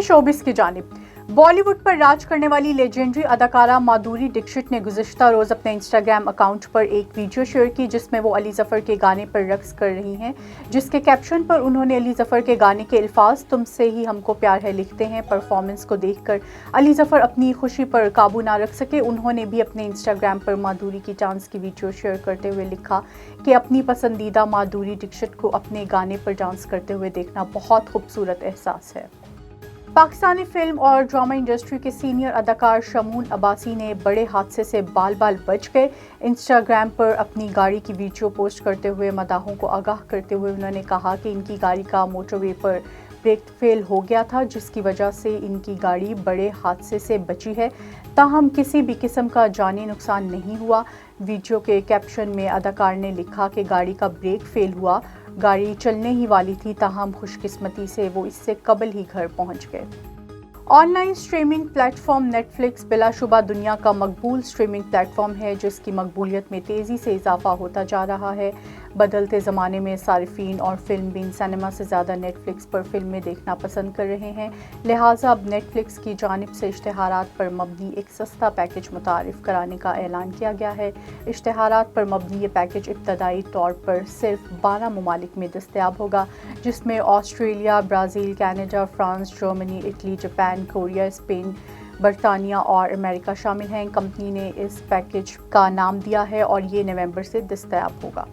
हैं शोबिस की जानिब। बॉलीवुड पर राज करने वाली लेजेंडरी अदाकारा माधुरी दीक्षित ने गुज़िश्ता रोज़ अपने इंस्टाग्राम अकाउंट पर एक वीडियो शेयर की जिसमें वो अली ज़फ़र के गाने पर रक़्स कर रही हैं, जिसके कैप्शन पर उन्होंने अली ज़फ़र के गाने के अल्फाज तुमसे ही हमको प्यार है लिखते हैं परफॉर्मेंस को देखकर अली ज़फ़र अपनी खुशी पर काबू ना रख सके। उन्होंने भी अपने इंस्टाग्राम पर माधुरी की डांस की वीडियो शेयर करते हुए लिखा कि अपनी पसंदीदा माधुरी दीक्षित को अपने गाने पर डांस करते हुए देखना बहुत खूबसूरत एहसास है। पाकिस्तानी फिल्म और ड्रामा इंडस्ट्री के सीनियर अदाकार शमून अब्बासी ने बड़े हादसे से बाल बाल बच गए। इंस्टाग्राम पर अपनी गाड़ी की वीडियो पोस्ट करते हुए मदाहों को आगाह करते हुए उन्होंने कहा कि इनकी गाड़ी का मोटरवे पर ब्रेक फेल हो गया था, जिसकी वजह से इनकी गाड़ी बड़े हादसे से बची है। ताहम किसी भी किस्म का जानी नुकसान नहीं हुआ। वीडियो के कैप्शन में अदाकार ने लिखा कि गाड़ी का ब्रेक फेल हुआ, गाड़ी चलने ही वाली थी, ताहम खुशकिस्मती से वो इससे कबल ही घर पहुंच गए। ऑनलाइन स्ट्रीमिंग प्लेटफॉर्म नेटफ्लिक्स बिलाशुबा दुनिया का मकबूल स्ट्रीमिंग प्लेटफॉर्म है जिसकी मकबूलियत में तेज़ी से इजाफा होता जा रहा है। बदलते ज़माने में सारिफीन और फिल्म बीन सिनेमा से ज़्यादा नेटफ्लिक्स पर फिल्में देखना पसंद कर रहे हैं, लिहाजा अब नेटफ्लिक्स की जानिब से इश्तिहारात पर मबनी एक सस्ता पैकेज मुतारिफ़ कराने का ऐलान किया गया है। इश्तिहारात पर मबनी ये पैकेज इब्तदाई तौर पर सिर्फ 12 ममालिक में दस्तयाब होगा, जिसमें Australia, Brazil, Canada, France, Germany, Italy, Japan, Korea, Spain, बरतानिया और अमेरिका शामिल हैं। कंपनी ने इस पैकेज का नाम दिया है और ये नवंबर से दस्तयाब होगा।